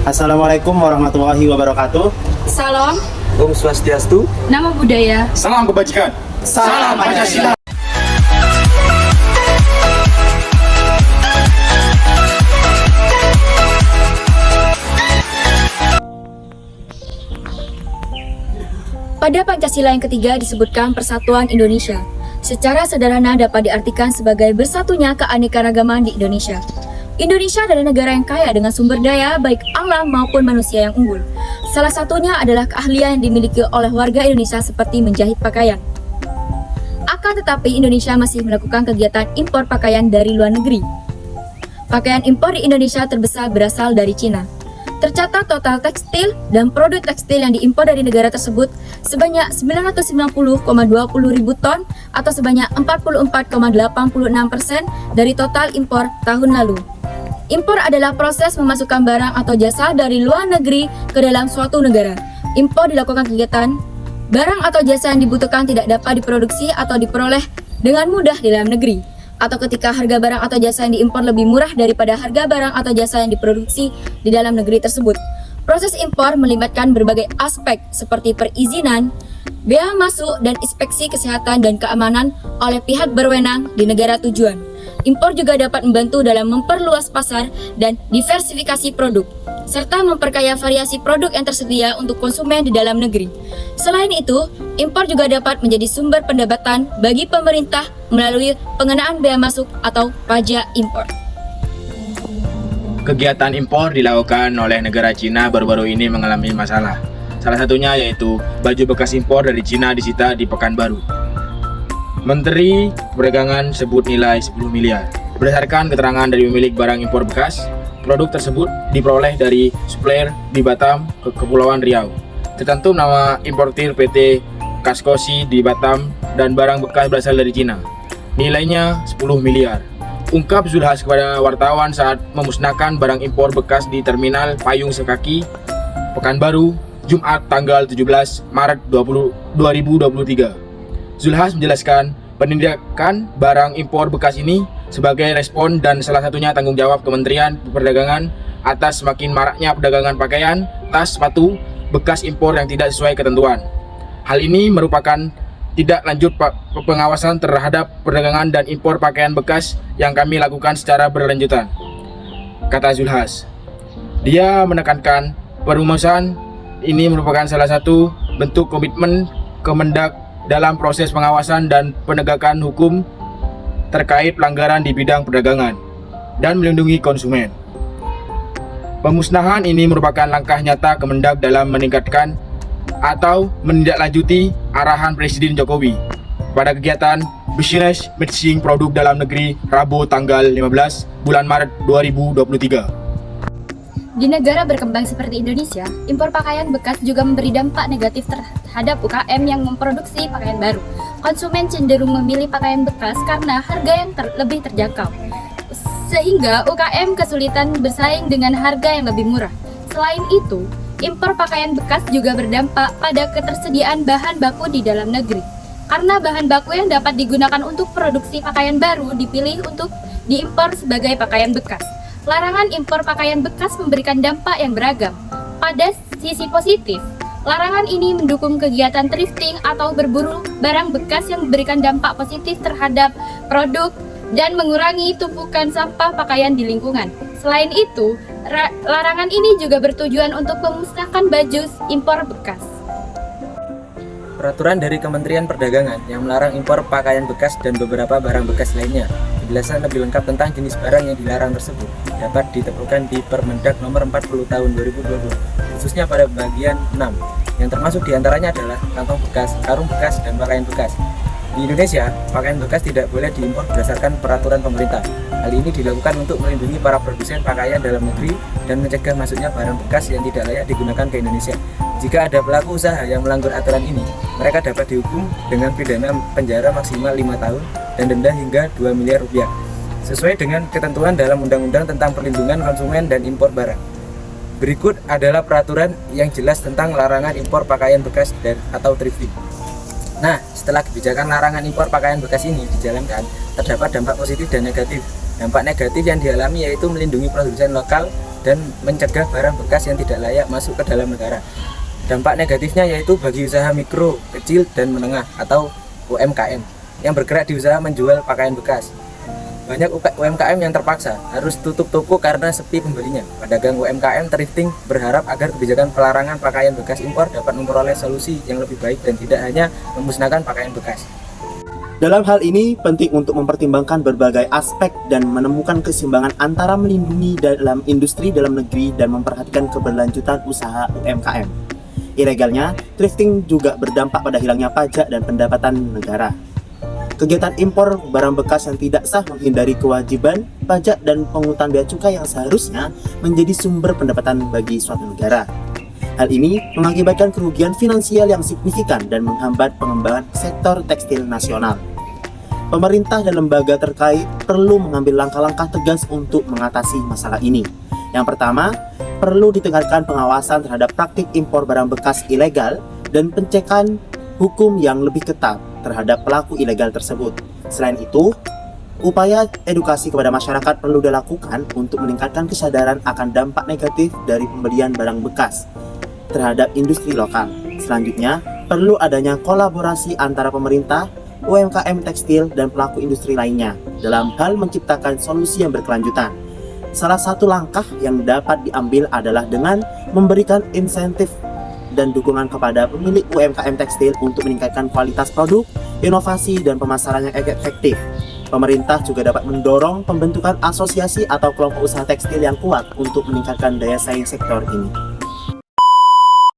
Assalamualaikum warahmatullahi wabarakatuh. Salam, Om Swastiastu. nama budaya. Salam kebajikan. Salam Pancasila. Pada Pancasila yang ketiga disebutkan Persatuan Indonesia. Secara sederhana dapat diartikan sebagai bersatunya keanekaragaman di Indonesia. Indonesia adalah negara yang kaya dengan sumber daya baik alam maupun manusia yang unggul. Salah satunya adalah keahlian yang dimiliki oleh warga Indonesia seperti menjahit pakaian. Akan tetapi Indonesia masih melakukan kegiatan impor pakaian dari luar negeri. Pakaian impor di Indonesia terbesar berasal dari Cina. Tercatat total tekstil dan produk tekstil yang diimpor dari negara tersebut sebanyak 990,20 ribu ton atau sebanyak 44,86% dari total impor tahun lalu. Impor adalah proses memasukkan barang atau jasa dari luar negeri ke dalam suatu negara. Impor dilakukan kegiatan barang atau jasa yang dibutuhkan tidak dapat diproduksi atau diperoleh dengan mudah di dalam negeri, atau ketika harga barang atau jasa yang diimpor lebih murah daripada harga barang atau jasa yang diproduksi di dalam negeri tersebut. Proses impor melibatkan berbagai aspek seperti perizinan, bea masuk, dan inspeksi kesehatan dan keamanan oleh pihak berwenang di negara tujuan. Impor juga dapat membantu dalam memperluas pasar dan diversifikasi produk, serta memperkaya variasi produk yang tersedia untuk konsumen di dalam negeri. Selain itu, impor juga dapat menjadi sumber pendapatan bagi pemerintah melalui pengenaan bea masuk atau pajak impor. Kegiatan impor dilakukan oleh negara Cina baru-baru ini mengalami masalah. Salah satunya yaitu baju bekas impor dari Cina disita di Pekanbaru. Menteri Perdagangan sebut nilai 10 miliar. Berdasarkan keterangan dari pemilik barang impor bekas, produk tersebut diperoleh dari supplier di Batam ke Kepulauan Riau. Tercantum nama importir PT Kaskosi di Batam dan barang bekas berasal dari Cina. Nilainya 10 miliar. Ungkap Zulhas kepada wartawan saat memusnahkan barang impor bekas di Terminal Payung Sekaki, Pekanbaru, Jumat tanggal 17 Maret 2023. Zulhas menjelaskan penindakan barang impor bekas ini sebagai respon dan salah satunya tanggung jawab Kementerian Perdagangan atas semakin maraknya perdagangan pakaian, tas, sepatu bekas impor yang tidak sesuai ketentuan. Hal ini merupakan tidak lanjut pengawasan terhadap perdagangan dan impor pakaian bekas yang kami lakukan secara berlanjutan, kata Zulhas. Dia menekankan perumusan ini merupakan salah satu bentuk komitmen Kemendak dalam proses pengawasan dan penegakan hukum terkait pelanggaran di bidang perdagangan dan melindungi konsumen. Pemusnahan ini merupakan langkah nyata Kemendak dalam meningkatkan atau menindaklanjuti arahan Presiden Jokowi pada kegiatan Business Matching Produk Dalam Negeri Rabu tanggal 15 bulan Maret 2023. Di negara berkembang seperti Indonesia, impor pakaian bekas juga memberi dampak negatif terhadap UKM yang memproduksi pakaian baru. Konsumen cenderung memilih pakaian bekas karena harga yang lebih terjangkau, sehingga UKM kesulitan bersaing dengan harga yang lebih murah. Selain itu, impor pakaian bekas juga berdampak pada ketersediaan bahan baku di dalam negeri. Karena bahan baku yang dapat digunakan untuk produksi pakaian baru dipilih untuk diimpor sebagai pakaian bekas. Larangan impor pakaian bekas memberikan dampak yang beragam. Pada sisi positif, larangan ini mendukung kegiatan thrifting atau berburu barang bekas yang memberikan dampak positif terhadap produk dan mengurangi tumpukan sampah pakaian di lingkungan. Selain itu, larangan ini juga bertujuan untuk memusnahkan baju impor bekas. Peraturan dari Kementerian Perdagangan yang melarang impor pakaian bekas dan beberapa barang bekas lainnya. Penjelasan lebih lengkap tentang jenis barang yang dilarang tersebut dapat ditemukan di Permendak Nomor 40 Tahun 2022, khususnya pada bagian 6, yang termasuk diantaranya adalah kantong bekas, karung bekas, dan pakaian bekas. Di Indonesia, pakaian bekas tidak boleh diimpor berdasarkan peraturan pemerintah. Hal ini dilakukan untuk melindungi para produsen pakaian dalam negeri dan mencegah masuknya barang bekas yang tidak layak digunakan ke Indonesia. Jika ada pelaku usaha yang melanggar aturan ini, mereka dapat dihukum dengan pidana penjara maksimal 5 tahun dan denda hingga 2 miliar rupiah, sesuai dengan ketentuan dalam Undang-Undang tentang Perlindungan Konsumen dan Impor Barang. Berikut adalah peraturan yang jelas tentang larangan impor pakaian bekas atau thrifting. Nah, setelah kebijakan larangan impor pakaian bekas ini dijalankan, terdapat dampak positif dan negatif. Dampak negatif yang dialami yaitu melindungi produsen lokal dan mencegah barang bekas yang tidak layak masuk ke dalam negara. Dampak negatifnya yaitu bagi usaha mikro, kecil, dan menengah atau UMKM yang bergerak di usaha menjual pakaian bekas. Banyak UMKM yang terpaksa harus tutup toko karena sepi pembelinya. Pedagang UMKM thrifting berharap agar kebijakan pelarangan pakaian bekas impor dapat memperoleh solusi yang lebih baik dan tidak hanya memusnahkan pakaian bekas. Dalam hal ini, penting untuk mempertimbangkan berbagai aspek dan menemukan keseimbangan antara melindungi dalam industri dalam negeri dan memperhatikan keberlanjutan usaha UMKM. Ilegalnya, thrifting juga berdampak pada hilangnya pajak dan pendapatan negara. Kegiatan impor barang bekas yang tidak sah menghindari kewajiban pajak dan pungutan bea cukai yang seharusnya menjadi sumber pendapatan bagi suatu negara. Hal ini mengakibatkan kerugian finansial yang signifikan dan menghambat pengembangan sektor tekstil nasional. Pemerintah dan lembaga terkait perlu mengambil langkah-langkah tegas untuk mengatasi masalah ini. Yang pertama, perlu ditingkatkan pengawasan terhadap praktik impor barang bekas ilegal dan pencegahan hukum yang lebih ketat terhadap pelaku ilegal tersebut. Selain itu, upaya edukasi kepada masyarakat perlu dilakukan untuk meningkatkan kesadaran akan dampak negatif dari pembelian barang bekas terhadap industri lokal. Selanjutnya, perlu adanya kolaborasi antara pemerintah, UMKM tekstil, dan pelaku industri lainnya dalam hal menciptakan solusi yang berkelanjutan. Salah satu langkah yang dapat diambil adalah dengan memberikan insentif dan dukungan kepada pemilik UMKM tekstil untuk meningkatkan kualitas produk, inovasi, dan pemasaran yang efektif. Pemerintah juga dapat mendorong pembentukan asosiasi atau kelompok usaha tekstil yang kuat untuk meningkatkan daya saing sektor ini.